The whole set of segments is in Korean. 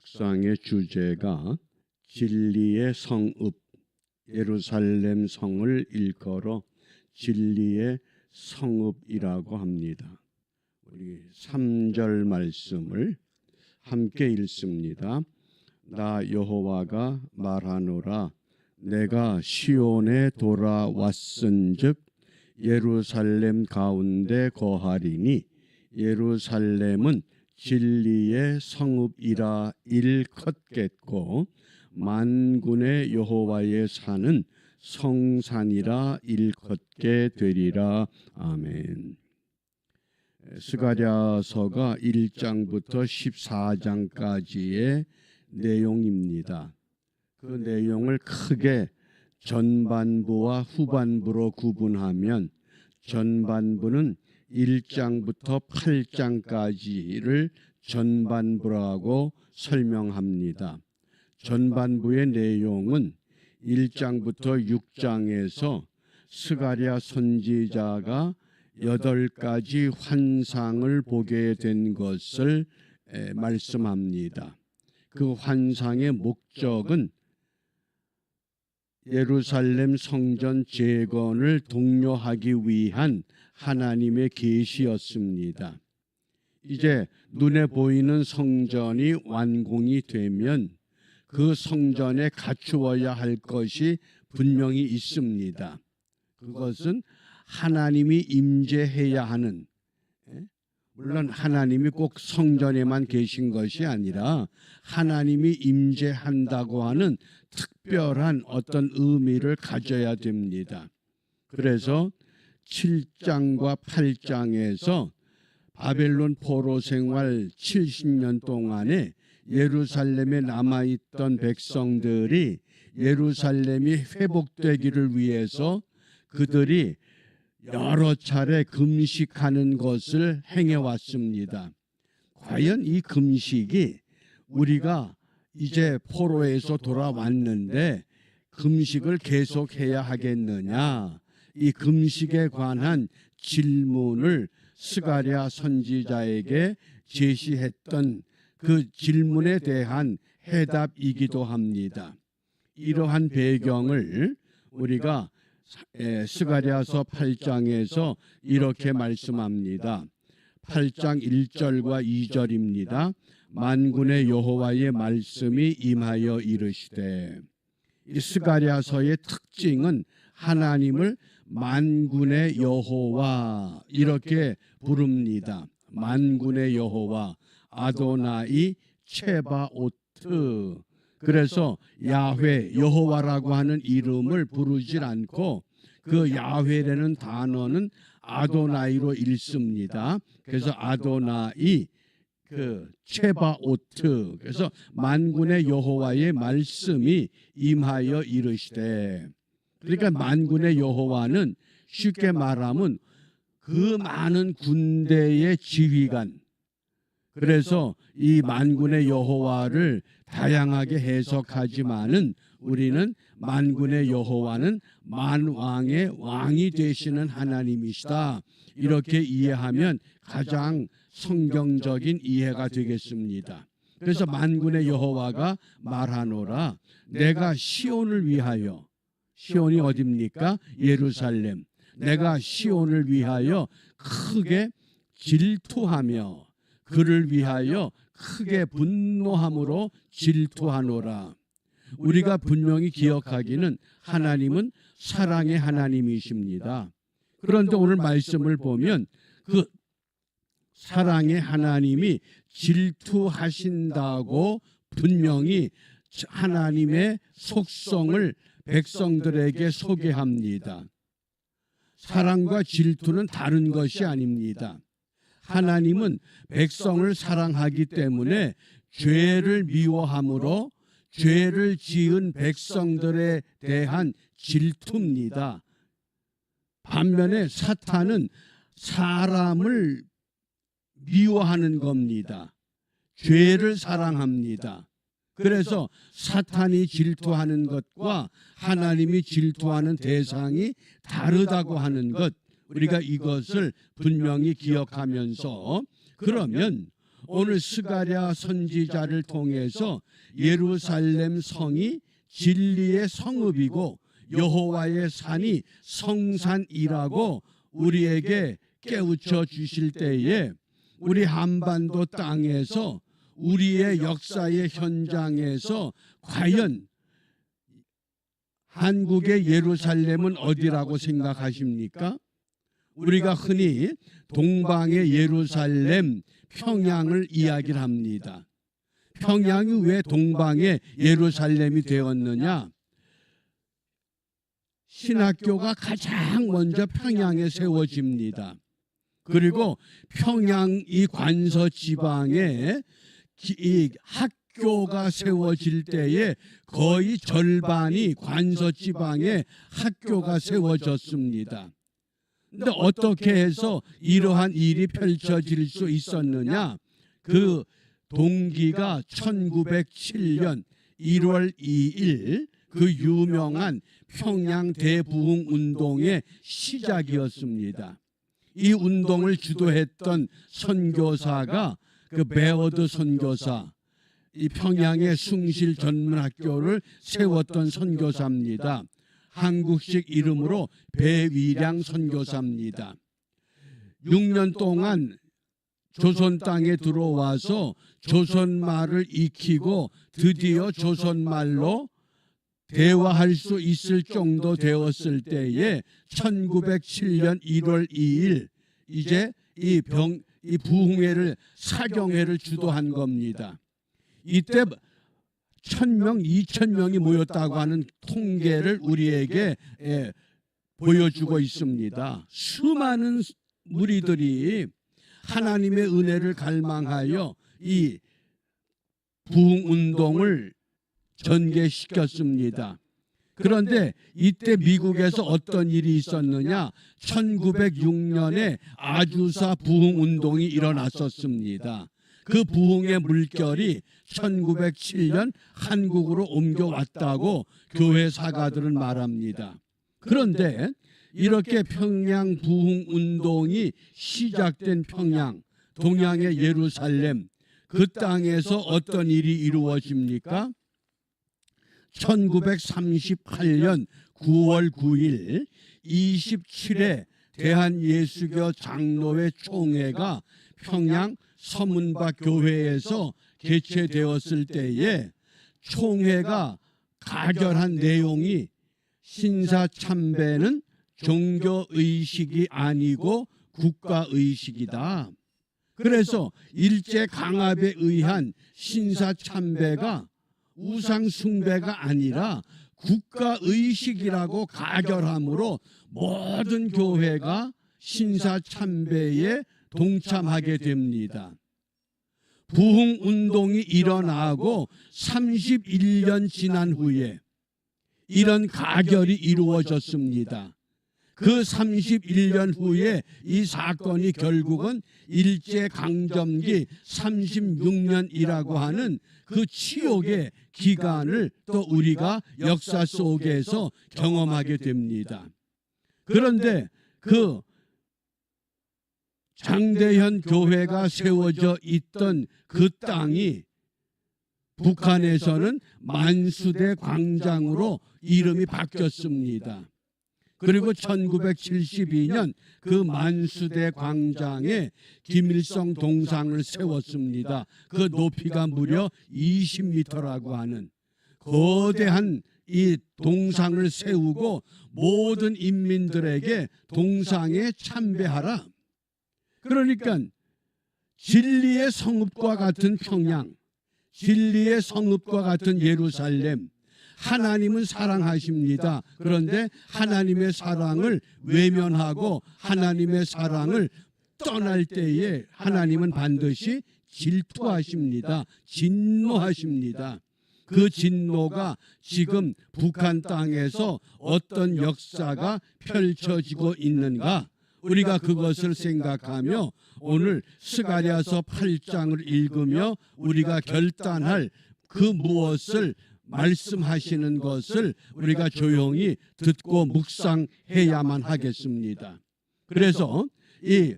묵상의 주제가 진리의 성읍, 예루살렘 성을 일컬어 진리의 성읍이라고 합니다. 우리 3절 말씀을 함께 읽습니다. 나 여호와가 말하노라. 내가 시온에 돌아왔은즉 예루살렘 가운데 거하리니 예루살렘은 진리의 성읍이라 일컫겠고 만군의 여호와의 산은 성산이라 일컫게 되리라. 아멘. 스가랴서가 1장부터 14장까지의 내용입니다. 그 내용을 크게 전반부와 후반부로 구분하면 전반부는 1장부터 8장까지를 전반부라고 설명합니다. 전반부의 내용은 1장부터 6장에서 스가랴 선지자가 8가지 환상을 보게 된 것을 말씀합니다. 그 환상의 목적은 예루살렘 성전 재건을 독려하기 위한 하나님의 계시였습니다. 이제 눈에 보이는 성전이 완공이 되면 그 성전에 갖추어야 할 것이 분명히 있습니다. 그것은 하나님이 임재해야 하는, 물론 하나님이 꼭 성전에만 계신 것이 아니라 하나님이 임재한다고 하는 특별한 어떤 의미를 가져야 됩니다. 그래서 7장과 8장에서 바벨론 포로 생활 70년 동안에 예루살렘에 남아있던 백성들이 예루살렘이 회복되기를 위해서 그들이 여러 차례 금식하는 것을 행해왔습니다. 과연 이 금식이 우리가 이제 포로에서 돌아왔는데 금식을 계속해야 하겠느냐? 이 금식에 관한 질문을 스가랴 선지자에게 제시했던 그 질문에 대한 해답이기도 합니다. 이러한 배경을 우리가 스가랴서 8장에서 이렇게 말씀합니다. 8장 1절과 2절입니다. 만군의 여호와의 말씀이 임하여 이르시되. 이 스가랴서의 특징은 하나님을 만군의 여호와 이렇게 부릅니다. 만군의 여호와 아도나이 체바오트. 그래서 야훼 여호와라고 하는 이름을 부르질 않고 그 야훼라는 단어는 아도나이로 읽습니다. 그래서 아도나이 그 체바오트. 그래서 만군의 여호와의 말씀이 임하여 이르시되. 그러니까 만군의 여호와는 쉽게 말하면 그 많은 군대의 지휘관. 그래서 이 만군의 여호와를 다양하게 해석하지만은 우리는 만군의 여호와는 만왕의 왕이 되시는 하나님이시다. 이렇게 이해하면 가장 성경적인 이해가 되겠습니다. 그래서 만군의 여호와가 말하노라. 내가 시온을 위하여, 시온이 어디입니까? 예루살렘. 내가 시온을 위하여 크게 질투하며 그를 위하여 크게 분노함으로 질투하노라. 우리가 분명히 기억하기는 하나님은 사랑의 하나님이십니다. 그런데 오늘 말씀을 보면 그 사랑의 하나님이 질투하신다고 분명히 하나님의 속성을 백성들에게 소개합니다. 사랑과 질투는 다른 것이 아닙니다. 하나님은 백성을 사랑하기 때문에 죄를 미워함으로 죄를 지은 백성들에 대한 질투입니다. 반면에 사탄은 사람을 미워하는 겁니다. 죄를 사랑합니다. 그래서 사탄이 질투하는 것과 하나님이 질투하는 대상이 다르다고 하는 것, 우리가 이것을 분명히 기억하면서, 그러면 오늘 스가랴 선지자를 통해서 예루살렘 성이 진리의 성읍이고 여호와의 산이 성산이라고 우리에게 깨우쳐 주실 때에 우리 한반도 땅에서 우리의 역사의 현장에서 과연 한국의 예루살렘은 어디라고 생각하십니까? 우리가 흔히 동방의 예루살렘, 평양을 이야기를 합니다. 평양이 왜 동방의 예루살렘이 되었느냐? 신학교가 가장 먼저 평양에 세워집니다. 그리고 평양 이 관서 지방에 이 학교가 세워질 때에 거의 절반이 관서 지방에 학교가 세워졌습니다. 근데 어떻게 해서 이러한 일이 펼쳐질 수 있었느냐? 그 동기가 1907년 1월 2일 그 유명한 평양 대부흥 운동의 시작이었습니다. 이 운동을 주도했던 선교사가 그 베어드 선교사, 이 평양의 숭실 전문학교를 세웠던 선교사입니다. 한국식 이름으로 배위량 선교사입니다. 6년 동안 조선 땅에 들어와서 조선말을 익히고 드디어 조선말로 대화할 수 있을 정도 되었을 때에 1907년 1월 2일 이제 이 부흥회를 사경회를 주도한 겁니다. 이때 1000명, 2000명이 모였다고 하는 통계를 우리에게 보여주고 있습니다. 수많은 무리들이 하나님의 은혜를 갈망하여 이 부흥운동을 전개시켰습니다. 그런데 이때 미국에서 어떤 일이 있었느냐? 1906년에 아주사 부흥운동이 일어났었습니다. 그 부흥의 물결이 1907년 한국으로 옮겨왔다고 교회 사가들은 말합니다. 그런데 이렇게 평양 부흥운동이 시작된 평양, 동양의 예루살렘, 그 땅에서 어떤 일이 이루어집니까? 1938년 9월 9일 27회 대한예수교 장로회 총회가 평양 서문박 교회에서 개최되었을 때에 총회가 가결한 내용이 신사참배는 종교의식이 아니고 국가의식이다. 그래서 일제강압에 의한 신사참배가 우상숭배가 아니라 국가의식이라고 가결함으로 모든 교회가 신사참배에 동참하게 됩니다. 부흥운동이 일어나고 31년 지난 후에 이런 가결이 이루어졌습니다. 그 31년 후에 이 사건이 결국은 일제강점기 36년이라고 하는 그 치욕의 기간을 또 우리가 역사 속에서 경험하게 됩니다. 그런데 그 장대현 교회가 세워져 있던 그 땅이 북한에서는 만수대 광장으로 이름이 바뀌었습니다. 그리고 1972년 그 만수대 광장에 김일성 동상을 세웠습니다. 그 높이가 무려 20m라고 하는 거대한 이 동상을 세우고 모든 인민들에게 동상에 참배하라. 그러니까 진리의 성읍과 같은 평양, 진리의 성읍과 같은 예루살렘, 하나님은 사랑하십니다. 그런데 하나님의 사랑을 외면하고 하나님의 사랑을 떠날 때에 하나님은 반드시 질투하십니다. 진노하십니다. 그 진노가 지금 북한 땅에서 어떤 역사가 펼쳐지고 있는가? 우리가 그것을 생각하며 오늘 스가랴서 8장을 읽으며 우리가 결단할 그 무엇을 말씀하시는 것을 우리가 조용히 듣고 묵상해야만 하겠습니다. 그래서 이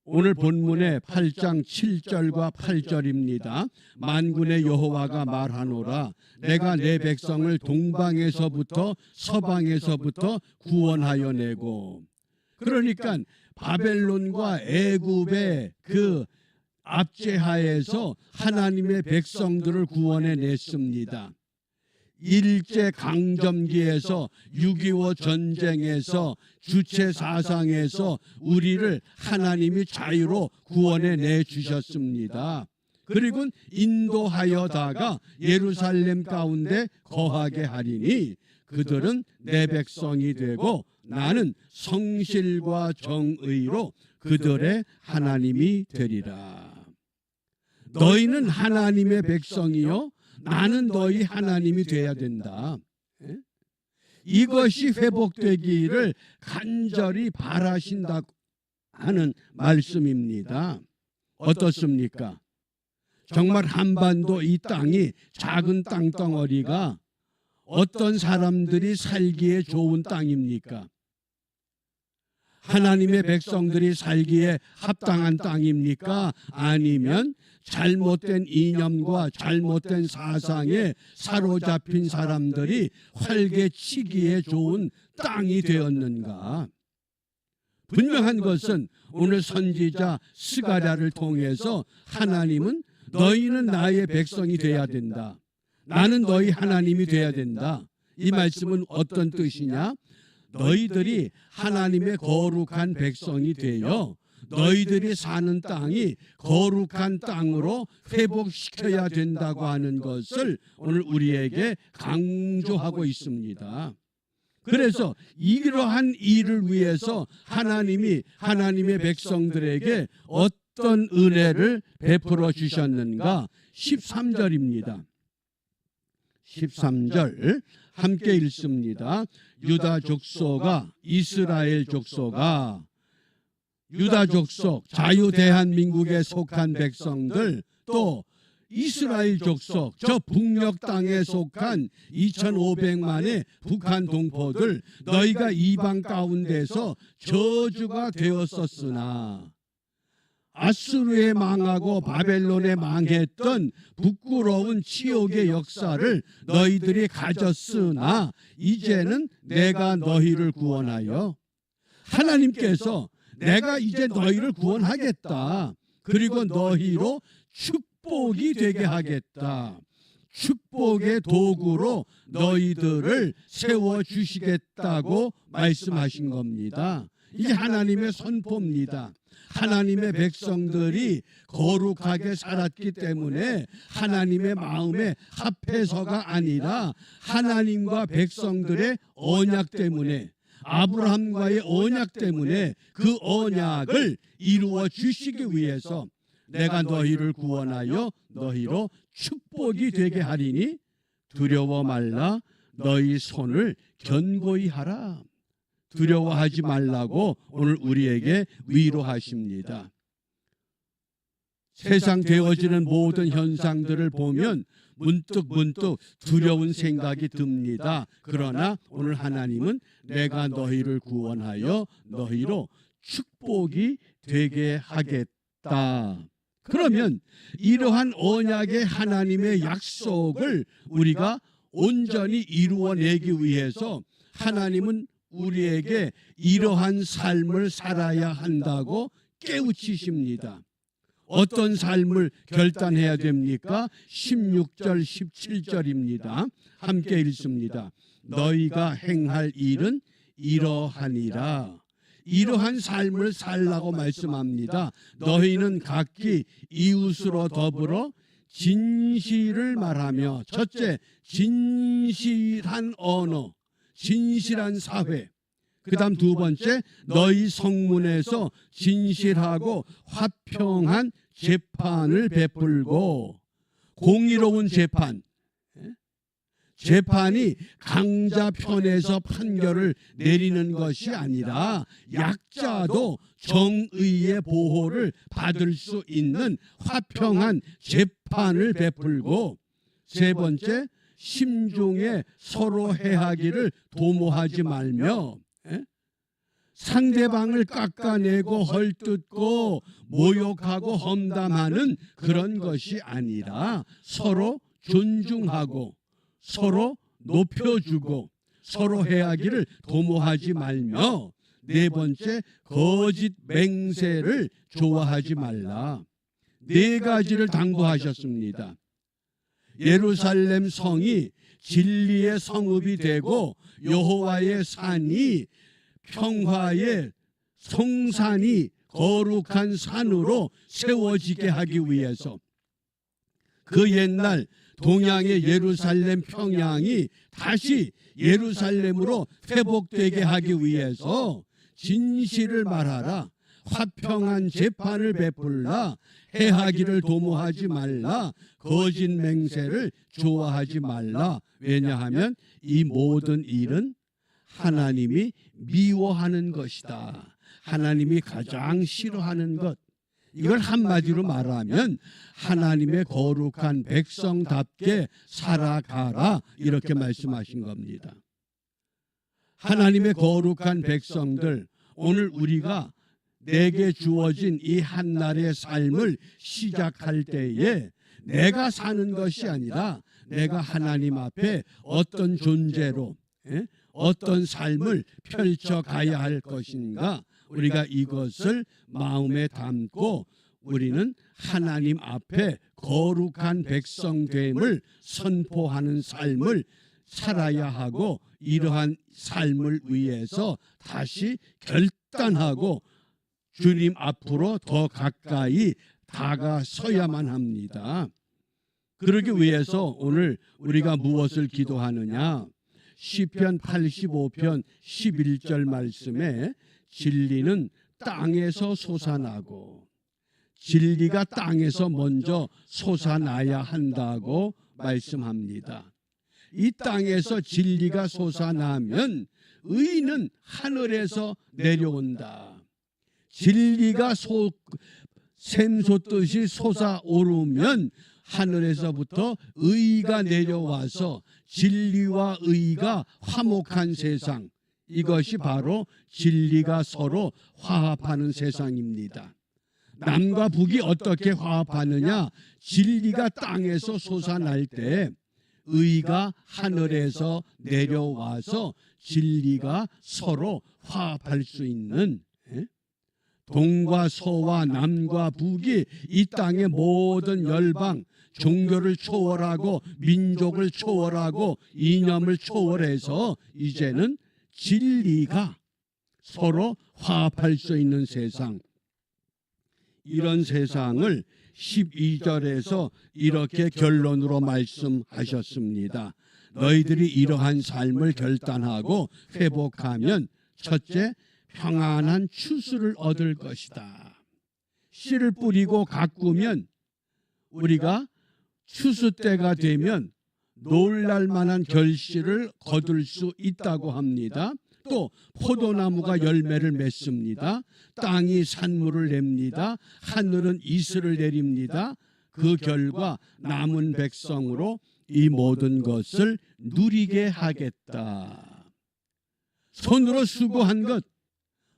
오늘 본문의 8장 7절과 8절입니다. 만군의 여호와가 말하노라 내가 내 백성을 동방에서부터 서방에서부터 구원하여 내고. 그러니까 바벨론과 애굽의 그 압제하에서 하나님의 백성들을 구원해 냈습니다. 일제 강점기에서 6.25 전쟁에서 주체 사상에서 우리를 하나님이 자유로 구원해 내주셨습니다. 그리고 인도하여다가 예루살렘 가운데 거하게 하리니 그들은 내 백성이 되고 나는 성실과 정의로 그들의 하나님이 되리라. 너희는 하나님의 백성이요 나는 너희 하나님이 되어야 된다. 이것이 회복되기를 간절히 바라신다고 하는 말씀입니다. 어떻습니까? 정말 한반도 이 땅이 작은 땅덩어리가 어떤 사람들이 살기에 좋은 땅입니까? 하나님의 백성들이 살기에 합당한 땅입니까? 아니면 잘못된 이념과 잘못된 사상에 사로잡힌 사람들이 활개치기에 좋은 땅이 되었는가? 분명한 것은 오늘 선지자 스가랴를 통해서 하나님은 너희는 나의 백성이 되어야 된다. 나는 너희 하나님이 되어야 된다. 이 말씀은 어떤 뜻이냐? 너희들이 하나님의 거룩한 백성이 되어 너희들이 사는 땅이 거룩한 땅으로 회복시켜야 된다고 하는 것을 오늘 우리에게 강조하고 있습니다. 그래서 이러한 일을 위해서 하나님이 하나님의 백성들에게 어떤 은혜를 베풀어 주셨는가? 13절입니다. 13절 함께 읽습니다. 유다 족속아 이스라엘 족속아. 유다 족속 자유 대한민국에 속한 백성들 또 이스라엘 족속 저 북녘 땅에 속한 2,500만의 북한 동포들 너희가 이방 가운데서 저주가 되었었으나 아수르에 망하고 바벨론에 망했던 부끄러운 치욕의 역사를 너희들이 가졌으나 이제는 내가 너희를 구원하여 하나님께서 내가 이제 너희를 구원하겠다. 그리고 너희로 축복이 되게 하겠다. 축복의 도구로 너희들을 세워주시겠다고 말씀하신 겁니다. 이게 하나님의 선포입니다. 하나님의 백성들이 거룩하게 살았기 때문에 하나님의 마음에 합해서가 아니라 하나님과 백성들의 언약 때문에 아브라함과의 언약 때문에 그 언약을 이루어 주시기 위해서 내가 너희를 구원하여 너희로 축복이 되게 하리니 두려워 말라 너희 손을 견고히 하라. 두려워하지 말라고 오늘 우리에게 위로하십니다. 세상 되어지는 모든 현상들을 보면 문득 두려운 생각이 듭니다. 그러나 오늘 하나님은 내가 너희를 구원하여 너희로 축복이 되게 하겠다. 그러면 이러한 언약의 하나님의 약속을 우리가 온전히 이루어내기 위해서 하나님은 우리에게 이러한 삶을 살아야 한다고 깨우치십니다. 어떤 삶을 결단해야 됩니까? 16절 17절입니다. 함께 읽습니다. 너희가 행할 일은 이러하니라. 이러한 삶을 살라고 말씀합니다. 너희는 각기 이웃으로 더불어 진실을 말하며 첫째 진실한 언어 진실한 사회 그 다음 두 번째 너희 성문에서 진실하고 화평한 재판을 베풀고 공의로운 재판 재판이 강자 편에서 판결을 내리는 것이 아니라 약자도 정의의 보호를 받을 수 있는 화평한 재판을 베풀고 세 번째 심중에 서로 해하기를 도모하지 말며 상대방을 깎아내고 헐뜯고 모욕하고 험담하는 그런 것이 아니라 서로 존중하고 서로 높여주고 서로 해하기를 도모하지 말며, 네 번째, 거짓 맹세를 좋아하지 말라. 네 가지를 당부하셨습니다. 예루살렘 성이 진리의 성읍이 되고 여호와의 산이 평화의 성산이 거룩한 산으로 세워지게 하기 위해서, 그 옛날 동양의 예루살렘 평양이 다시 예루살렘으로 회복되게 하기 위해서 진실을 말하라, 화평한 재판을 베풀라, 해하기를 도모하지 말라, 거짓 맹세를 좋아하지 말라. 왜냐하면 이 모든 일은 하나님이 미워하는 것이다. 하나님이 가장 싫어하는 것. 이걸 한마디로 말하면 하나님의 거룩한 백성답게 살아가라, 이렇게 말씀하신 겁니다. 하나님의 거룩한 백성들, 오늘 우리가 내게 주어진 이 한날의 삶을 시작할 때에 내가 사는 것이 아니라 내가 하나님 앞에 어떤 존재로 어떤 삶을 펼쳐가야 할 것인가, 우리가 이것을 마음에 담고 우리는 하나님 앞에 거룩한 백성됨을 선포하는 삶을 살아야 하고, 이러한 삶을 위해서 다시 결단하고 주님 앞으로 더 가까이 다가서야만 합니다. 그러기 위해서 오늘 우리가 무엇을 기도하느냐? 시편 85편 11절 말씀에 진리는 땅에서 솟아나고, 진리가 땅에서 먼저 솟아나야 한다고 말씀합니다. 이 땅에서 진리가 솟아나면 의는 하늘에서 내려온다. 진리가 샘솟듯이 솟아오르면 하늘에서부터 의가 내려와서 진리와 의가 화목한 세상, 이것이 바로 진리가 서로 화합하는 세상입니다. 남과 북이 어떻게 화합하느냐? 진리가 땅에서 솟아날 때 의가 하늘에서 내려와서 진리가 서로 화합할 수 있는, 동과 서와 남과 북이 이 땅의 모든 열방, 종교를 초월하고 민족을 초월하고 이념을 초월해서 이제는 진리가 서로 화합할 수 있는 세상, 이런 세상을 12절에서 이렇게 결론으로 말씀하셨습니다. 너희들이 이러한 삶을 결단하고 회복하면 첫째, 평안한 추수를 얻을 것이다. 씨를 뿌리고 가꾸면 우리가 추수 때가 되면 놀랄 만한 결실을 거둘 수 있다고 합니다. 또 포도나무가 열매를 맺습니다. 땅이 산물을 냅니다. 하늘은 이슬을 내립니다. 그 결과 남은 백성으로 이 모든 것을 누리게 하겠다. 손으로 수고한 것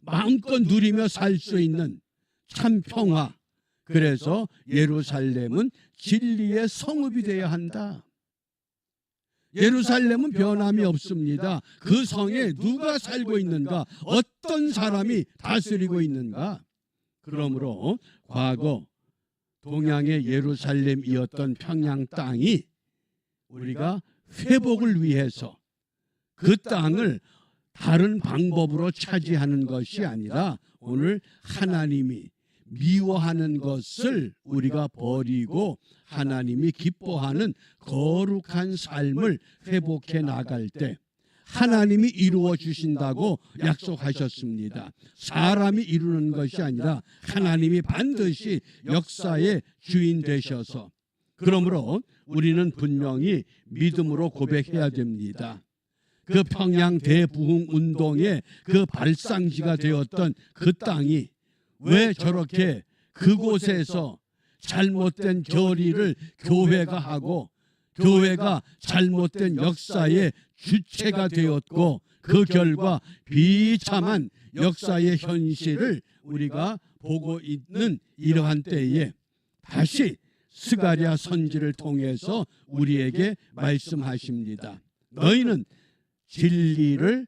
마음껏 누리며 살 수 있는 참 평화. 그래서 예루살렘은 진리의 성읍이 되어야 한다. 예루살렘은 변함이 없습니다. 그 성에 누가 살고 있는가? 어떤 사람이 다스리고 있는가? 그러므로 과거 동양의 예루살렘이었던 평양 땅이 우리가 회복을 위해서 그 땅을 다른 방법으로 차지하는 것이 아니라 오늘 하나님이 미워하는 것을 우리가 버리고 하나님이 기뻐하는 거룩한 삶을 회복해 나갈 때 하나님이 이루어 주신다고 약속하셨습니다. 사람이 이루는 것이 아니라 하나님이 반드시 역사의 주인 되셔서, 그러므로 우리는 분명히 믿음으로 고백해야 됩니다. 그 평양 대부흥 운동의 그 발상지가 되었던 그 땅이 왜 저렇게 그곳에서 잘못된 교리를 교회가 하고 교회가 잘못된 역사의 주체가 되었고 그 결과 비참한 역사의 현실을 우리가 보고 있는 이러한 때에 다시 스가랴 선지를 통해서 우리에게 말씀하십니다. 너희는 진리를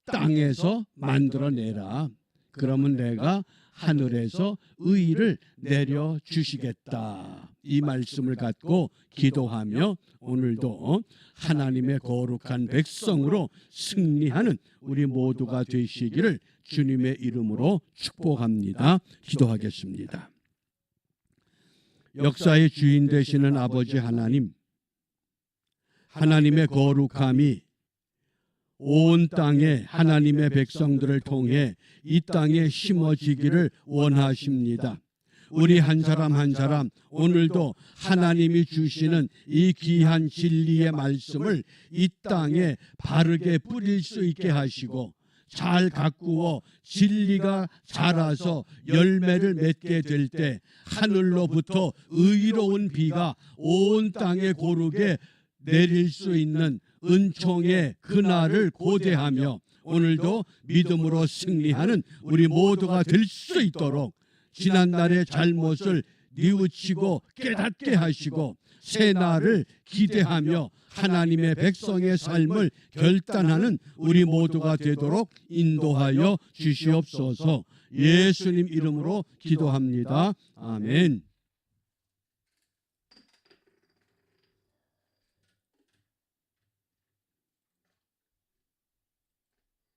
땅에서 만들어내라. 그러면 내가 하늘에서 의를 내려주시겠다. 이 말씀을 갖고 기도하며 오늘도 하나님의 거룩한 백성으로 승리하는 우리 모두가 되시기를 주님의 이름으로 축복합니다. 기도하겠습니다. 역사의 주인 되시는 아버지 하나님, 하나님의 거룩함이 온 땅에 하나님의 백성들을 통해 이 땅에 심어지기를 원하십니다. 우리 한 사람 한 사람 오늘도 하나님이 주시는 이 귀한 진리의 말씀을 이 땅에 바르게 뿌릴 수 있게 하시고 잘 가꾸어 진리가 자라서 열매를 맺게 될 때 하늘로부터 의로운 비가 온 땅에 고르게 내릴 수 있는 은총의 그날을 고대하며 오늘도 믿음으로 승리하는 우리 모두가 될 수 있도록 지난날의 잘못을 뉘우치고 깨닫게 하시고 새 날을 기대하며 하나님의 백성의 삶을 결단하는 우리 모두가 되도록 인도하여 주시옵소서. 예수님 이름으로 기도합니다. 아멘.